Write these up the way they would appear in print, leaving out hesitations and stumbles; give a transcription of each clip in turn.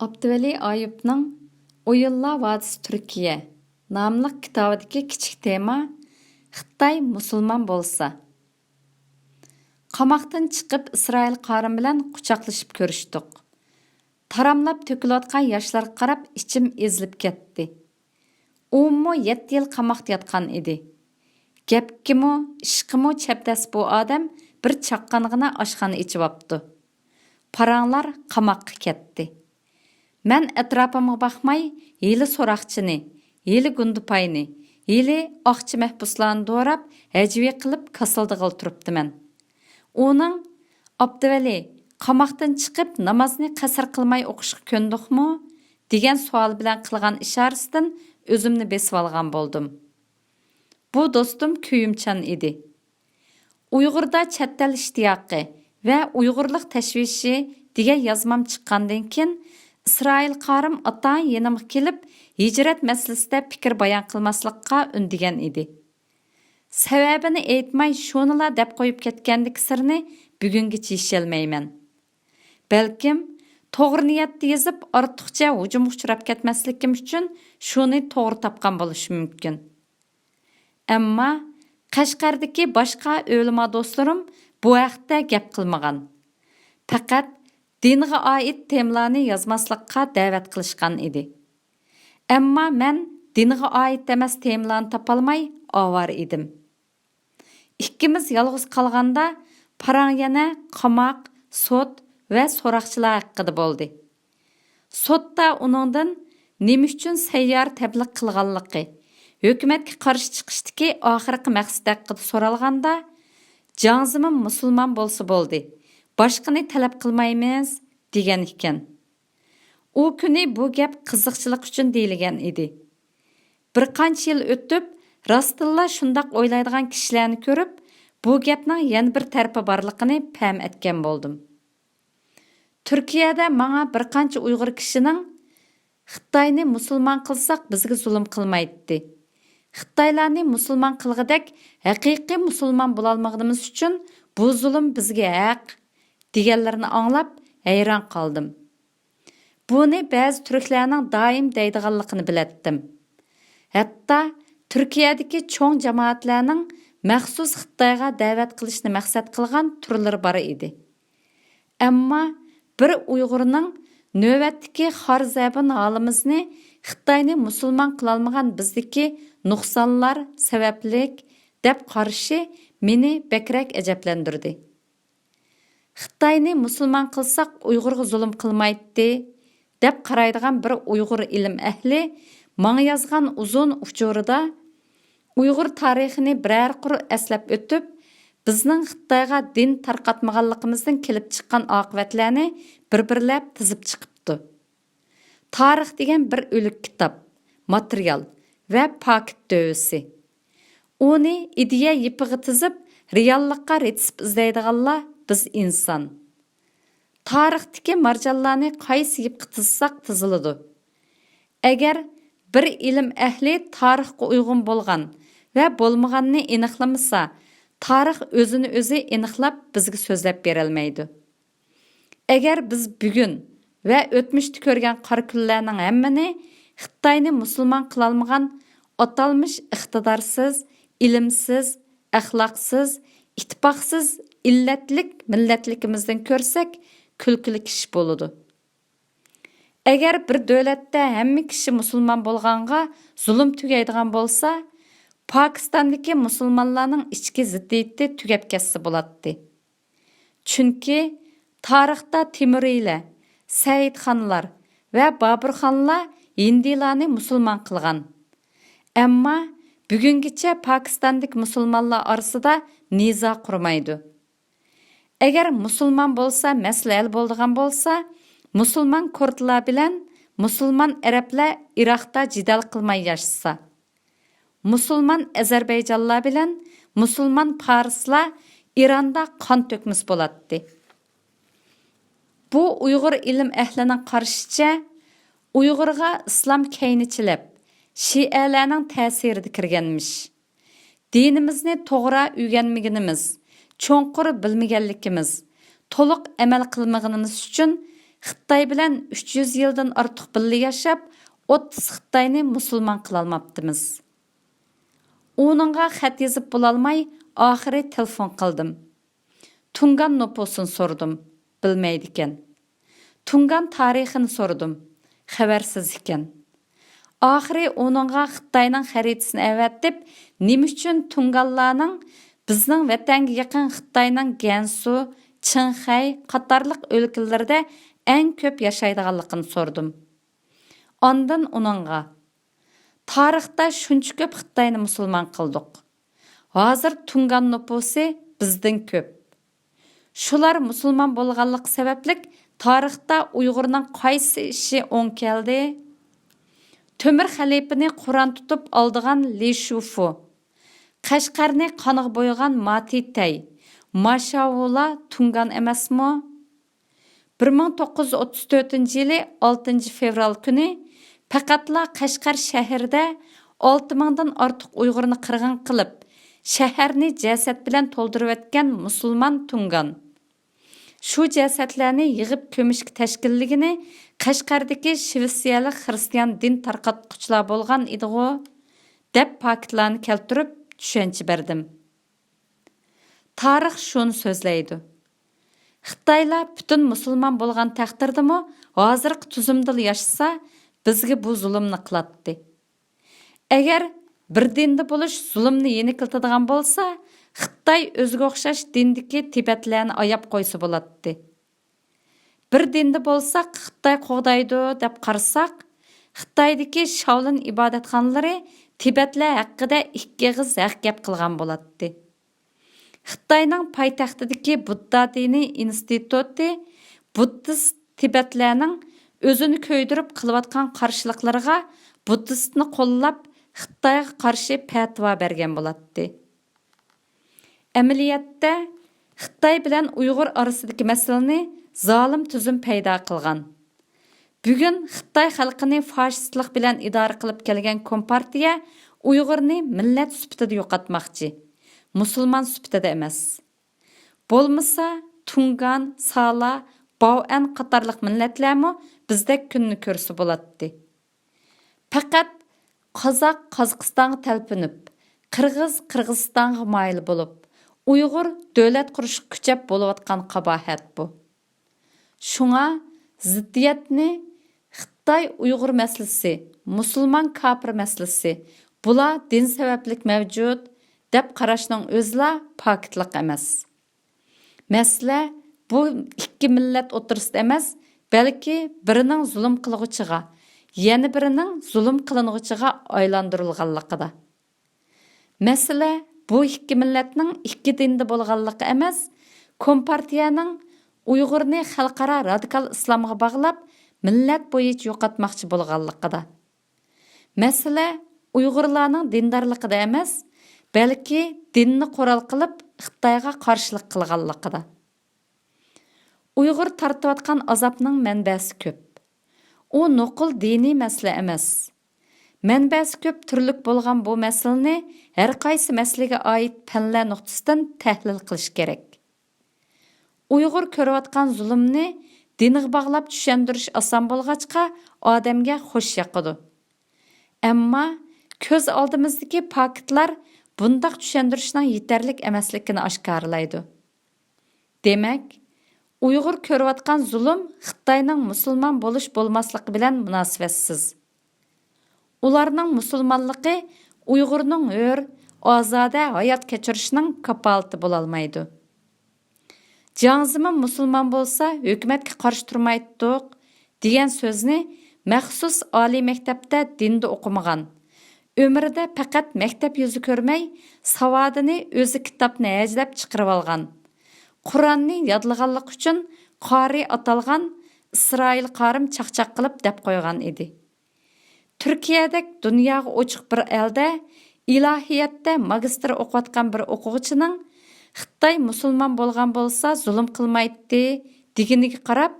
Abduvali Ayubning O'yinlar vadisi Turkiya nomli kitobidagi kichik tema Xitoy musulmon bo'lsa. Qamoqdan chiqib Isroil qarim bilan quchoqlashib ko'rishdik. Taramlab to'kilayotgan yoshlarga qarab ichim ezilib ketdi. U 7 yil qamoqda yotgan edi. Gapkimi, ishqimi chapdas bu odam bir chaqqangina oshxona ichib opti. Paranglar qamoqqa ketdi. Mən ətrafıma baxmay, yeli sorakçını, yeli gundupayını, yeli aqçı məhbuslarını doğrab, həcvi qılıb kasıldıqıl turupdu mən. Onun, Abduvali, qamaqdan çıxıb namazını qasır qılmay oqışqa köndüqmü? Degen sual bilan qılğan işarəsindən özümni besib alğan boldum. Bu dostum Köyümçan idi. Uyğurda çətdəl iştiyaqı və Uyğurluq təşvişi degan yazmam chiqqandan keyin İsrail qarim ata yenimga kelib, hicret meselesinde fikir bayan qilmaslikqa undigan edi. Sebebini aytmay shunila deb qo'yib ketgandik sirni bugungacha yecholmayman. Balkim to'g'ri niyatda yozib, ortiqcha hujum uchrab ketmaslikim uchun shuni to'g'ri topgan bo'lishi mumkin. Ammo Qashqardagi boshqa o'lima do'stlarim bu haqda gap qilmagan. Faqat dinga oid temalarni yozmaslikqa da'vat qilishgan edi. Ammo men dinga oid emas temalarni topolmay ovar edim. Ikkimiz yolg'iz qolganda parang yana qamoq, sud va so'roqchilar haqida bo'ldi. Sudda uningdan nima uchun sayyor tabliq qilganligi, hukumatga qarshi chiqishdagi oxirgi maqsad haqida so'ralganda, "Jangzimi musulmon bo'lsa bo'ldi. Boshqani talab qilmaymiz" degan ekan. U kuni bu gap qiziqchilik uchun deyilgan edi. Bir qancha yil o'tib, rostilla shundoq o'ylaydigan kishilarni ko'rib, bu gapning yana bir tarafi borligini fahm etgan bo'ldim. Turkiyada menga bir qancha Uyg'ur kishining Xitoyni musulmon qilsak bizga zulm qilmaydi. Xitoylarni musulmon qilg'idak haqiqiy musulmon bo'la olmaganimiz uchun bu zulm bizga haq deganlarini anglab hayron qoldim. Buni ba'zi turklarning doim deydiganligini biletdim. Hatto Turkiyadagi cho'ng jamoatlarning maxsus Xitoyga da'vat qilishni maqsad qilgan turlari bor edi. Ammo bir Uyg'urning navbatdagi xarzabin holimizni Xitoyni musulmon qila olmagan bizdagi nuqsonlar sabablik deb qarashi meni bakrak ajablantirdi. Xitoyni musulmon qilsak Uyg'urga zulm qilmaydi deb qaraydigan bir Uyg'ur ilm ahli menga yozgan uzun uchurida Uyg'ur tarixini biror qur eslab o'tib, bizning Xitoyga din tarqatmaganligimizdan kelib chiqqan oqibatlarni bir-birlab tizib chiqibdi. Tarix degan bir o'lik kitob, material va paket dövisi. Uni ideya yipiga tizib, reallikqa retsep izlaydiganlar biz inson. Tarixdagi marjonlarni qaysi yipga tizsak tiziladi. Agar bir ilm ahli tarixga uyg'un bo'lgan va bo'lmaganni aniqlamasa, tarix o'zini o'zi aniqlab bizga so'zlab berolmaydi. Agar biz bugun va o'tmishda ko'rgan qora kunlarning hammani Xitoyni musulmon qila olmagan atalmish iqtidorsiz, ilmsiz, axloqsiz, ittifoqsiz illatlik millatligimizdan ko'rsak, kulkili kishi bo'ladi. Agar bir davlatda hamma kishi musulmon bo'lganga zulm tugaydigan bo'lsa, Pokistondagi musulmonlarning ichki ziddiyati tugab ketsa bo'ladi. Chunki tarixda Timuriylar, Saidxonlar va Boburxonlar hindilarni musulmon qilgan. Ammo bugungacha Pokistondagi musulmonlar orasida nizo qurmaydi. Agar musulmon bo'lsa, masala hal bo'ladigan bo'lsa, musulmon kurdlar bilan musulmon arablar Iroqda jidal qilmay yashasa, musulmon Ozarbayjonlar bilan musulmon farislar Ironda qon to'kmis bo'ladi. Bu Uyg'ur ilm ahlining qarashicha, Uyg'urga islom kaynichilab, Shialarning ta'sirida kirganmish. Dinimizni to'g'ri o'rganmaganimiz, cho'nqur bilmaganligimiz, to'liq amal qilmaganimiz uchun Xitay bilan 300 yildan ortiq birga yashab, 30 Xitayni musulmon qila olmaptimiz. Onunğa xat yazıb bulalmay, oxiri telefon qildim. Tungan nopusini sordum, bilmaydi ekan. Tungan tarixini sordum, xabarsiz ekan. Oxiri onunğa Xitayning xaritasini avatib, nima uchun Tunganlarning bizning vatanga yaqin Xitayning Gansu, Qinghai qatorliq o'lkalarda eng ko'p yashaydiganligini sordum. Ondan onunğa tarixda shuncha ko'p Xitayni musulmon qildik. Hozir Tungan nupusi bizdan ko'p. Shular musulmon bo'lganlik sabablik tarixda Uyg'urning qaysi ishi o'ng keldi? Tömür xalifini Qur'on tutib oldigan Li Shufu, Qashqarni qoniga bo'ygan Matitay, Mashavula Tungan emasmi? 1934-yili 6 fevral kuni faqatla Qashqar shahrida 6000dan ortiq Uyg'urni qirg'in qilib, shaharni jasad bilan to'ldirib o'tgan musulmon Tungan. Shu jasadlarni yig'ib ko'mishga tashkilligini Qashqardagi shvetsiyalik xristian din tarqatquchilar bo'lgan edi-ku, deb faktlarni keltirib tushuncha berdim. Tarix shuni so'zlaydi. Xitaylar butun musulmon bo'lgan taqdirdimi, hozirgi tuzumda yashasa, bizga bu zulmni qilatdi. Agar bir dinda bo'lish zulmni yenikiltadigan bo'lsa, Xitay o'ziga o'xshash dindagi Tibetlarni ayab qo'ysa bo'ladi. Bir dinda bo'lsak, Xitay qo'g'daydi deb qarasak, Xitoydagi Shaolin ibodatxonalari Tibetlar haqida ikki og'iz haq gap qilgan bo'ladi. Xitoyning poytaxtidagi Budda dini instituti buddist Tibetlarning o'zini ko'ydirib qilayotgan qarshiliklarga buddistni qo'llab Xitoyga qarshi fatvo bergan bo'ladi. Amaliyotda Xitoy bilan Uyg'ur orasidagi masalani zolim tuzum paydo qilgan. Bugun Xitoy xalqini fashistlik bilan idora qilib kelgan Kompartiya Uyg'urni millat sifatida yo'qotmoqchi, musulmon sifatida emas. Bo'lmasa Tungan, Sala, Bao'an qatorliq millatlarmi bizdek kunni ko'rsa bo'ladi. Faqat Qozoq Qozog'istonga talpinib, Qirg'iz Qirg'izistonga moyil bo'lib, Uyg'ur davlat qurish kuchab bo'layotgan qabohat bu. Shunga ziddiyatni Xitoy Uyg'ur masalasi, musulmon kafir masalasi, bular din sabablik mavjud deb qarashning o'zla pokitlik emas. Masala bu ikki millat o'tirisida emas, balki birining zulm qilg'uchiga, yana birining zulm qilinguchiga aylantirilganligida. Masala bu ikki millatning ikki dinda bo'lganligi emas, Kompartiyaning Uyg'urni xalqaro radikal islomga bog'lab, millat bo'yicha yo'qotmoqchi bo'lganligida. Masala Uyg'urlarning dindorligida emas, balki dinni qo'ral qilib Xitoyga qarshilik qilganligida. Uyg'ur tortayotgan azobning manbasi ko'p. U nuqul diniy masala emas. Manbasi ko'p turlik bo'lgan bu masalani har qaysi masalaga oid fanlar nuqtasidan tahlil qilish kerak. Uyg'ur ko'rayotgan zulmni diniga bog'lab tushundirish oson bo'lg'achqa odamga xush yoqadi. Ammo ko'z oldimizdagi faktlar bundaq tushuntirishning yetarlik emasligini oshkorlaydi. Demak, Uyg'ur ko'rayotgan zulm Xitoyning musulmon bo'lish bo'lmasligi bilan munosabatsiz. Ularning musulmonligi Uyg'urning hur, ozoda hayot kechirishining kapolati bo'la olmaydi. Jiang musulmon bo'lsa, hukumatga qarshi turmaydiq degan so'zni maxsus oliy maktabda dinda o'qimagan. Ömrida faqat maktab yuzi ko'rmay, savodini o'zi kitobni hajlab chiqarib olgan. Qur'onni yodlaganlik uchun qori atalgan Isroil qorim chaqchaq qilib deb qo'ygan edi. Turkiyadek dunyoga ochiq bir elda ilohiyatda magistr o'qiyotgan bir o'quvchining Xitoy musulmon bo'lgan bo'lsa zulm qilmaydi deganiga qarab,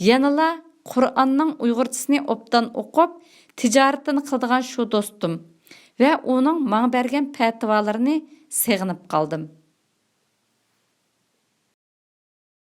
yanala Qur'onning Uyg'urchasini obdan o'qib, tijoratini qildigan shu do'stim va uning menga bergan fatvolarini seg'inib qoldim.